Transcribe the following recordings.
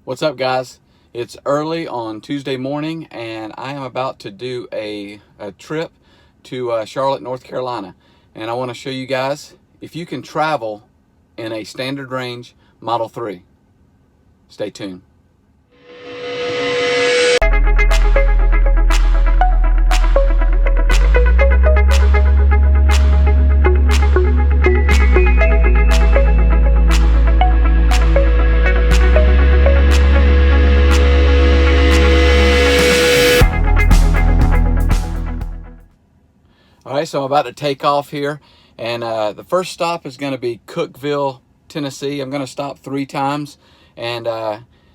What's up, guys? It's early on Tuesday morning and I am about to do a trip to Charlotte, North Carolina. And I want to show you guys if you can travel in a standard range Model 3. Stay tuned. Alright, so I'm about to take off here, and the first stop is going to be Cookeville, Tennessee. I'm going to stop 3 times and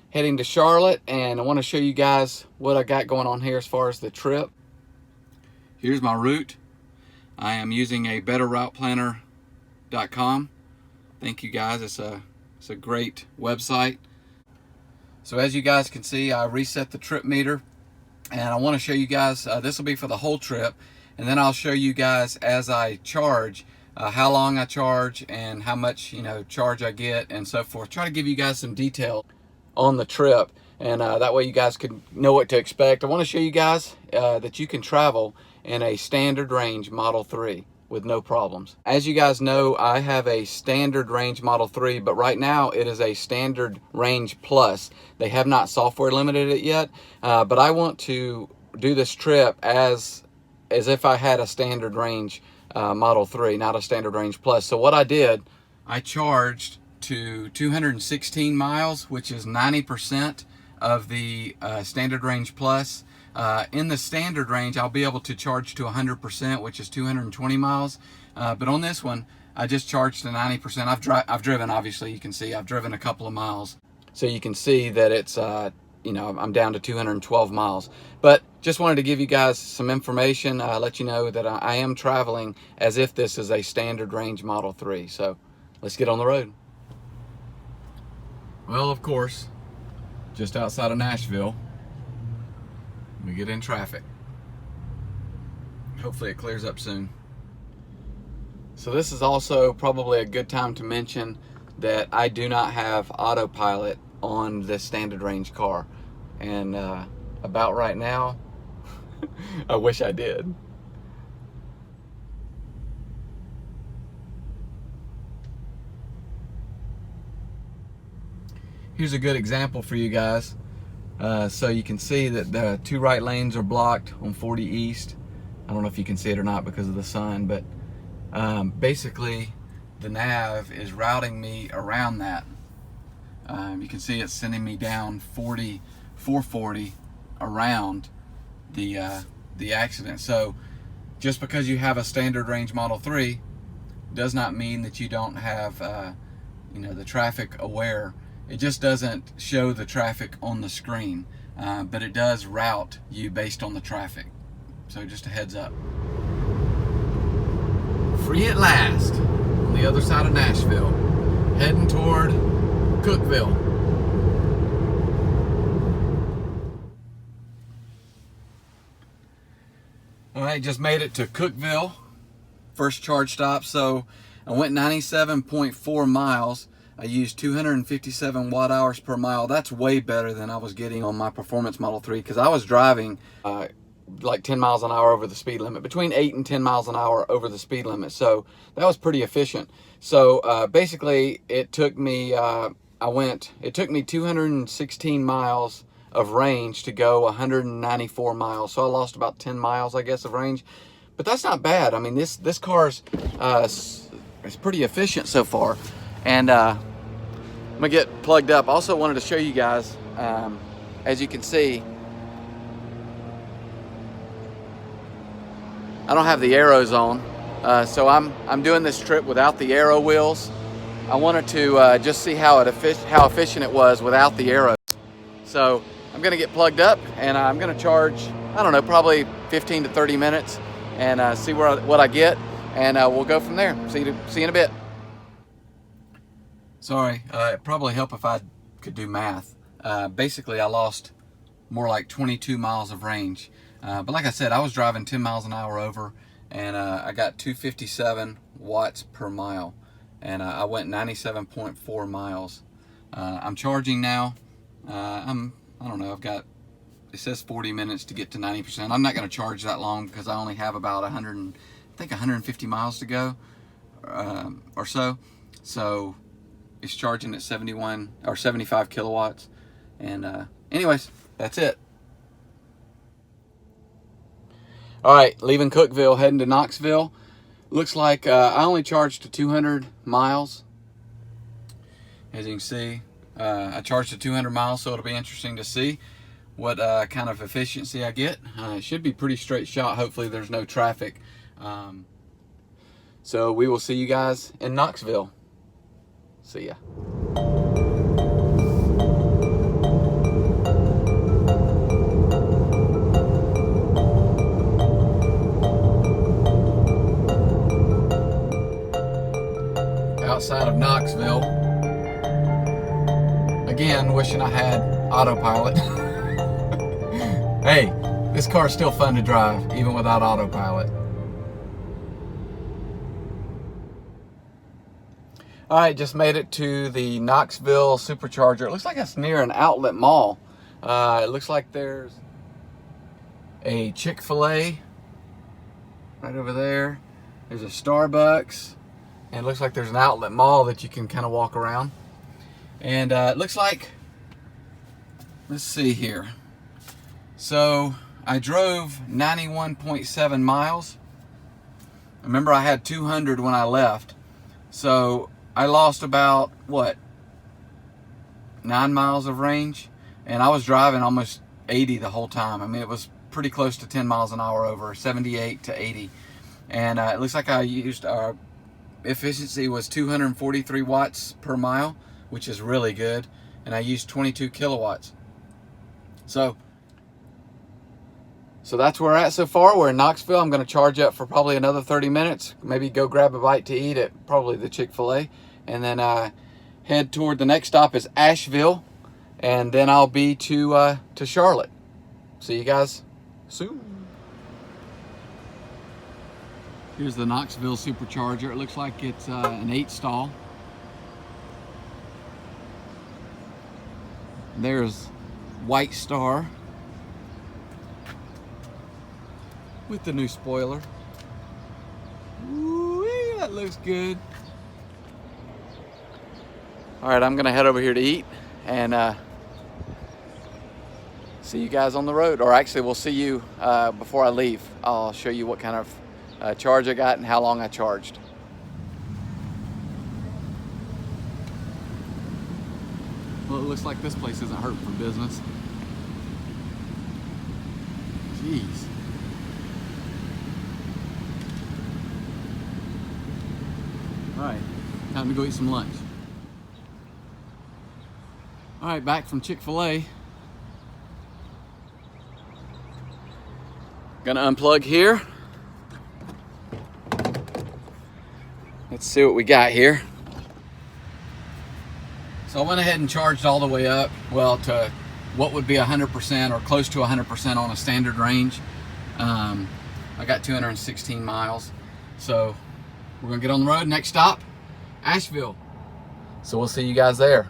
heading to Charlotte, and I want to show you guys what I got going on here as far as the trip. Here's my route. I am using a betterrouteplanner.com. Thank you guys, it's a great website. So as you guys can see, I reset the trip meter, and I want to show you guys, this will be for the whole trip. And then I'll show you guys as I charge, how long I charge and how much charge I get and so forth. Try to give you guys some detail on the trip, and that way you guys can know what to expect. I want to show you guys that you can travel in a standard range Model 3 with no problems. As you guys know, I have a standard range Model 3, but right now it is a standard range plus. They have not software limited it yet, but I want to do this trip as if I had a standard range Model 3, not a standard range plus. So what I did, I charged to 216 miles, which is 90% of the standard range plus. In the standard range, I'll be able to charge to 100%, which is 220 miles. But on this one, I just charged to 90%. I've driven, obviously, you can see, I've driven a couple of miles. So you can see that it's, I'm down to 212 miles. But just wanted to give you guys some information, let you know that I am traveling as if this is a standard range Model 3. So let's get on the road. Well, of course, just outside of Nashville, we get in traffic. Hopefully it clears up soon. So this is also probably a good time to mention that I do not have autopilot on this standard range car, and about right now I wish I did. Here's a good example for you guys. So you can see that the 2 right lanes are blocked on 40 East. I don't know if you can see it or not because of the sun, but basically the nav is routing me around that. You can see it's sending me down 440 around the accident. So just because you have a standard range Model 3 does not mean that you don't have the traffic aware. It just doesn't show the traffic on the screen, but it does route you based on the traffic. So just a heads up. Free at last on the other side of Nashville, heading toward Cookeville. All right, just made it to Cookeville, first charge stop. So I went 97.4 miles. I used 257 watt hours per mile. That's way better than I was getting on my performance Model 3, because I was driving like 10 miles an hour over the speed limit, between 8 and 10 miles an hour over the speed limit. So that was pretty efficient. So basically it took me, it took me 216 miles of range to go 194 miles. So I lost about 10 miles, I guess, of range. But that's not bad. I mean, this car's is pretty efficient so far. And I'm gonna get plugged up. Also wanted to show you guys, as you can see, I don't have the arrows on. So I'm doing this trip without the arrow wheels. I wanted to just see how efficient it was without the arrows. So I'm gonna get plugged up, and I'm gonna charge, I don't know, probably 15 to 30 minutes, and see what I get, and we'll go from there. See you in a bit. Sorry, it'd probably help if I could do math. Basically, I lost more like 22 miles of range. But like I said, I was driving 10 miles an hour over, and I got 257 watts per mile, and I went 97.4 miles. I'm charging now. I don't know, it says 40 minutes to get to 90%. I'm not going to charge that long because I only have about 150 miles to go or so. So it's charging at 71 or 75 kilowatts. And anyways, that's it. All right, leaving Cookeville, heading to Knoxville. Looks like I only charged to 200 miles. As you can see, I charged to 200 miles, so it'll be interesting to see what kind of efficiency I get. It should be pretty straight shot. Hopefully there's no traffic. So we will see you guys in Knoxville. See ya. Outside of Knoxville. Again, wishing I had autopilot. Hey, this car's still fun to drive, even without autopilot. All right, just made it to the Knoxville Supercharger. It looks like it's near an outlet mall. It looks like there's a Chick-fil-A right over there. There's a Starbucks. And it looks like there's an outlet mall that you can kind of walk around. And it looks like, let's see here. So I drove 91.7 miles. Remember, I had 200 when I left. So I lost about, what, 9 miles of range? And I was driving almost 80 the whole time. I mean, it was pretty close to 10 miles an hour over, 78 to 80. And it looks like I used... efficiency was 243 watts per mile, which is really good, and I used 22 kilowatts. So that's where we're at so far. We're in Knoxville. I'm going to charge up for probably another 30 minutes, maybe go grab a bite to eat at probably the Chick-fil-A, and then head toward the next stop is Asheville, and then I'll be to Charlotte. See you guys soon. Here's the Knoxville Supercharger. It looks like it's an 8-stall. There's White Star with the new spoiler. Ooh, that looks good. All right, I'm gonna head over here to eat and see you guys on the road. Or actually, we'll see you before I leave. I'll show you what kind of charge I got and how long I charged. Well, it looks like this place isn't hurt for business. Jeez. All right, time to go eat some lunch. All right, back from Chick-fil-A. Gonna unplug here. Let's see what we got here. So I went ahead and charged all the way up, well, to what would be 100% or close to 100% on a standard range. I got 216 miles. So we're gonna get on the road. Next stop, Asheville. So we'll see you guys there.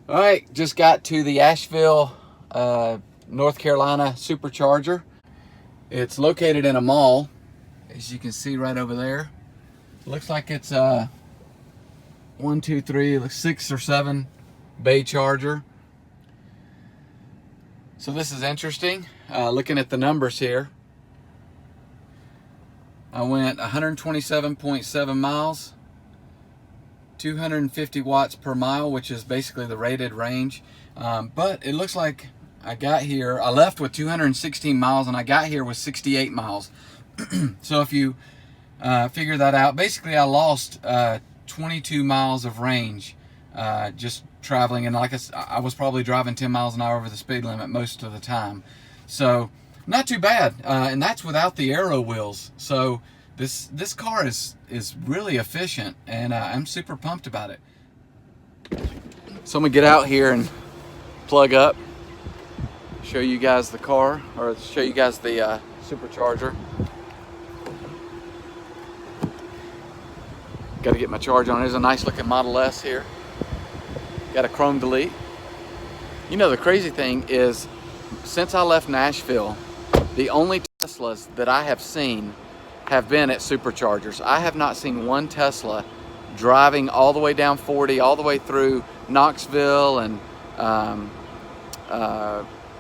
All right, just got to the Asheville North Carolina Supercharger. It's located in a mall, as you can see right over there. Looks like it's 1, 2, 3, 6 or 7 bay charger. So this is interesting. Looking at the numbers here, I went 127.7 miles, 250 watts per mile, which is basically the rated range. But it looks like I left with 216 miles and I got here with 68 miles. So if you figure that out, basically I lost 22 miles of range just traveling, and like I was probably driving 10 miles an hour over the speed limit most of the time. So not too bad, and that's without the aero wheels. So this car is really efficient, and I'm super pumped about it. So I'm gonna get out here and plug up, show you guys the car, or show you guys the Supercharger. Got to get my charge on. There's a nice looking Model S here. Got a chrome delete. You know, the crazy thing is, since I left Nashville, the only Teslas that I have seen have been at Superchargers. I have not seen one Tesla driving all the way down 40, all the way through Knoxville and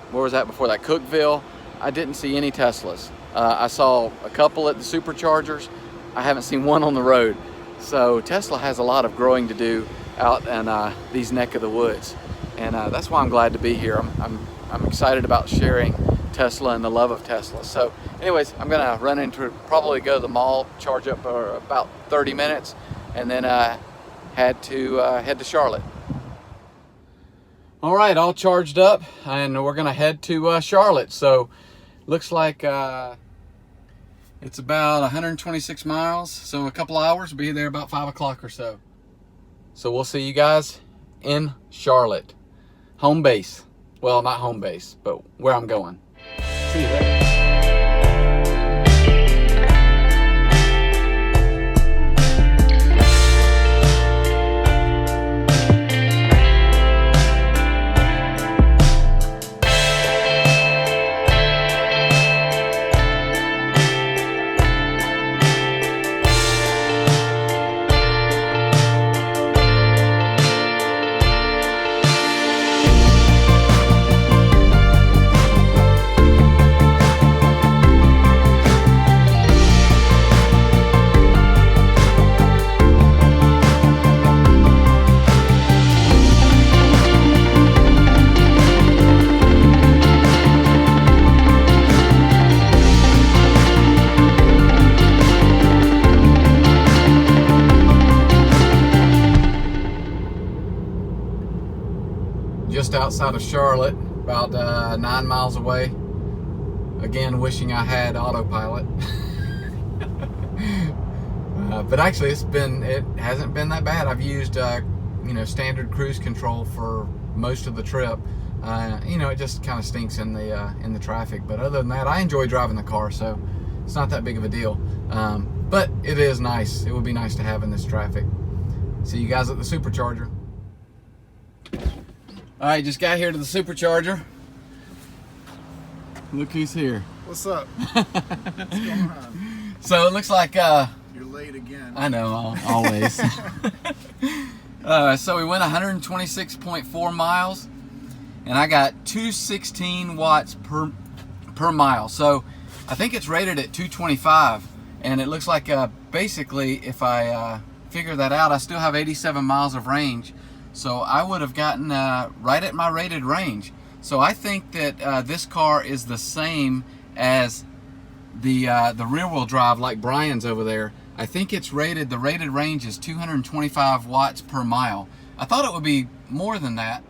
where was that before that? Cookeville. I didn't see any Teslas. I saw a couple at the Superchargers. I haven't seen one on the road. So Tesla has a lot of growing to do out in these neck of the woods, and that's why I'm glad to be here. I'm excited about sharing Tesla and the love of Tesla. So anyways, I'm gonna run into, probably go to the mall, charge up for about 30 minutes, and then head to Charlotte. All right, all charged up, and we're gonna head to Charlotte. So looks like it's about 126 miles, so a couple hours. We'll be there about 5 o'clock or so. So we'll see you guys in Charlotte. Home base. Well, not home base, but where I'm going. See you there. Just outside of Charlotte, about 9 miles away. Again, wishing I had autopilot. But actually, it hasn't been that bad. I've used standard cruise control for most of the trip. It just kind of stinks in the traffic, but other than that, I enjoy driving the car, so it's not that big of a deal. But it is nice. It would be nice to have in this traffic. See you guys at the Supercharger. All right, just got here to the Supercharger. Look who's here. What's up? What's going on? So it looks like you're late again. I know, always. So we went 126.4 miles, and I got 216 watts per mile. So I think it's rated at 225, and it looks like basically, if I figure that out, I still have 87 miles of range. So I would have gotten right at my rated range. So I think that this car is the same as the rear-wheel drive, like Brian's over there. I think it's rated, the rated range is 225 watts per mile. I thought it would be more than that,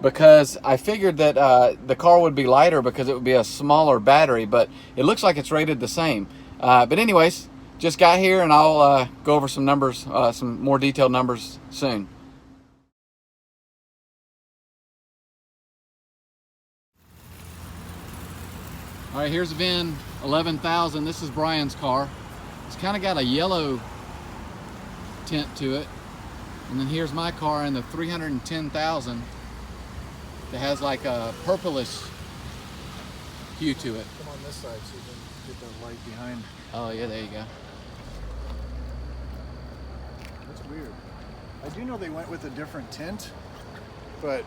because I figured that the car would be lighter because it would be a smaller battery, but it looks like it's rated the same. But anyways, just got here, and I'll go over some numbers, some more detailed numbers soon. All right, here's a VIN 11,000. This is Brian's car. It's kind of got a yellow tint to it. And then here's my car in the 310,000. that has like a purplish hue to it. Come on this side so you can get that light behind. Oh yeah, there you go. That's weird. I do know they went with a different tint, but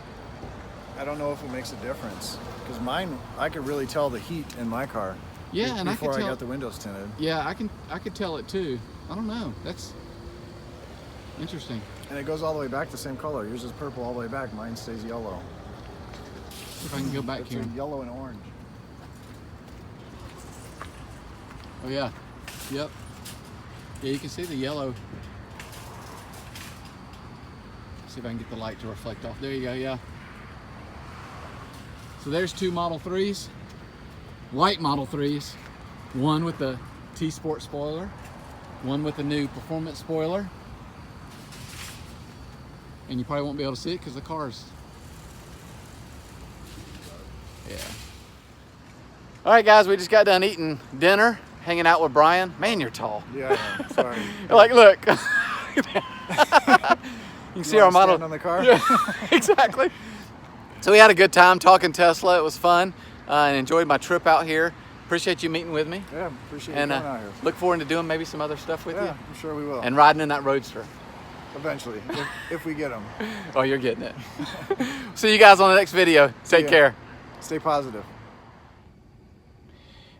I don't know if it makes a difference. Because mine, I could really tell the heat in my car. Yeah, and before I could tell. I got the windows tinted. Yeah, I could tell it too. I don't know. That's interesting. And it goes all the way back the same color. Yours is purple all the way back. Mine stays yellow. See if I can go back It's here. yellow and orange. Oh yeah. Yep. Yeah, you can see the yellow. See if I can get the light to reflect off. There you go, yeah. So there's two Model 3s, white Model 3s, one with the T-Sport spoiler, one with the new performance spoiler. And you probably won't be able to see it because the car's, yeah. All right, guys, we just got done eating dinner, hanging out with Brian. Man, you're tall. Yeah, sorry. Like, look. You can see our model on the car. Yeah, exactly. So we had a good time talking Tesla. It was fun and enjoyed my trip out here. Appreciate you meeting with me. Yeah, appreciate you And coming out here. look forward to doing maybe some other stuff with you. Yeah, I'm sure we will. And riding in that Roadster. Eventually, if we get them. Oh, you're getting it. See you guys on the next video. Take care. Stay positive.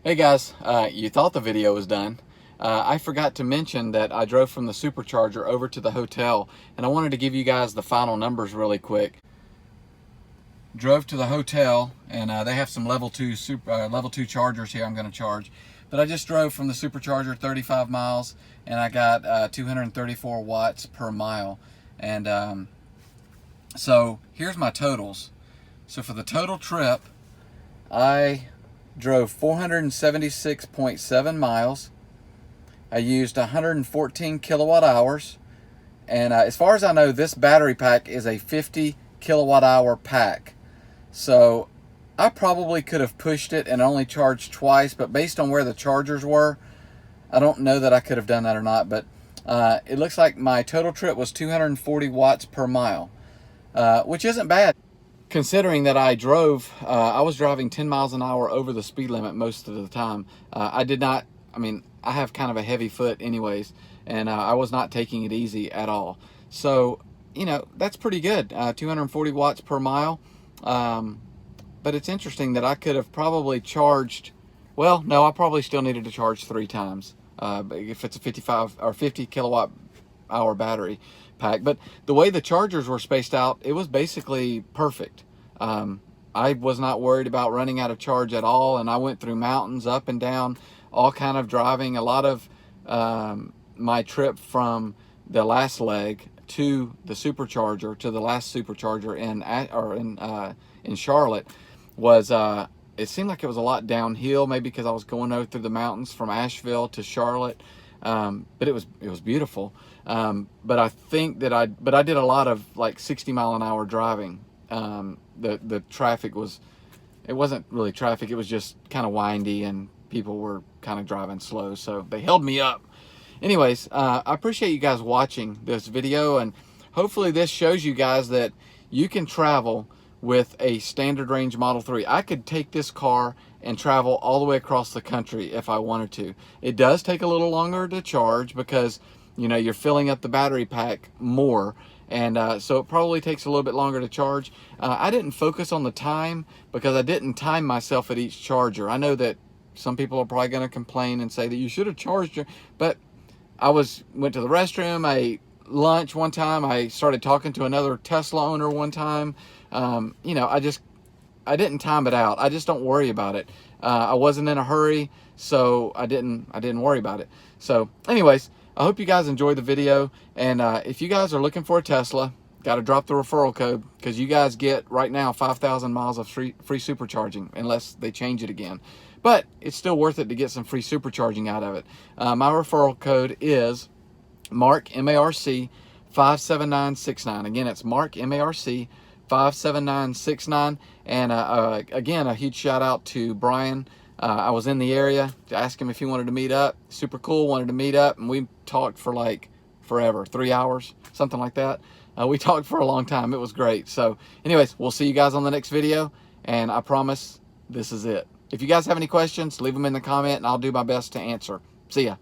Hey guys, you thought the video was done. I forgot to mention that I drove from the Supercharger over to the hotel, and I wanted to give you guys the final numbers really quick. Drove to the hotel, and they have some level 2 chargers here I'm going to charge. But I just drove from the Supercharger 35 miles, and I got 234 watts per mile. And so here's my totals. So for the total trip, I drove 476.7 miles. I used 114 kilowatt hours. And as far as I know, this battery pack is a 50 kilowatt hour pack. So I probably could have pushed it and only charged twice, but based on where the chargers were, I don't know that I could have done that or not. But it looks like my total trip was 240 watts per mile, which isn't bad. Considering that I was driving 10 miles an hour over the speed limit most of the time. I have kind of a heavy foot anyways, and I was not taking it easy at all. So, you know, that's pretty good, 240 watts per mile. But it's interesting that I could have probably charged, well, no, I probably still needed to charge 3 times if it's a 50 kilowatt hour battery pack. But the way the chargers were spaced out, it was basically perfect. I was not worried about running out of charge at all, and I went through mountains up and down, all kind of driving. A lot of my trip from the last leg to the Supercharger, to the last Supercharger in Charlotte, was it seemed like it was a lot downhill, maybe because I was going over through the mountains from Asheville to Charlotte. But it was beautiful. But I think that I did a lot of like 60 mile an hour driving. The traffic it wasn't really traffic, it was just kind of windy and people were kind of driving slow, so they held me up. Anyways, I appreciate you guys watching this video, and hopefully this shows you guys that you can travel with a standard range Model 3. I could take this car and travel all the way across the country if I wanted to. It does take a little longer to charge because, you know, you're filling up the battery pack more, and so it probably takes a little bit longer to charge. I didn't focus on the time because I didn't time myself at each charger. I know that some people are probably going to complain and say that you should have charged but I went to the restroom, I ate lunch one time, I started talking to another Tesla owner one time. You know, I didn't time it out. I just don't worry about it. I wasn't in a hurry, so I didn't worry about it. So anyways, I hope you guys enjoyed the video, and if you guys are looking for a Tesla, got to drop the referral code, because you guys get right now 5,000 miles of free supercharging unless they change it again. But it's still worth it to get some free supercharging out of it. My referral code is Mark, M-A-R-C, 57969. Again, it's Mark, M-A-R-C, 57969. And again, a huge shout out to Brian. I was in the area to ask him if he wanted to meet up. Super cool, wanted to meet up, and we talked for like forever, 3 hours, something like that. We talked for a long time. It was great. So anyways, we'll see you guys on the next video, and I promise this is it. If you guys have any questions, leave them in the comment and I'll do my best to answer. See ya.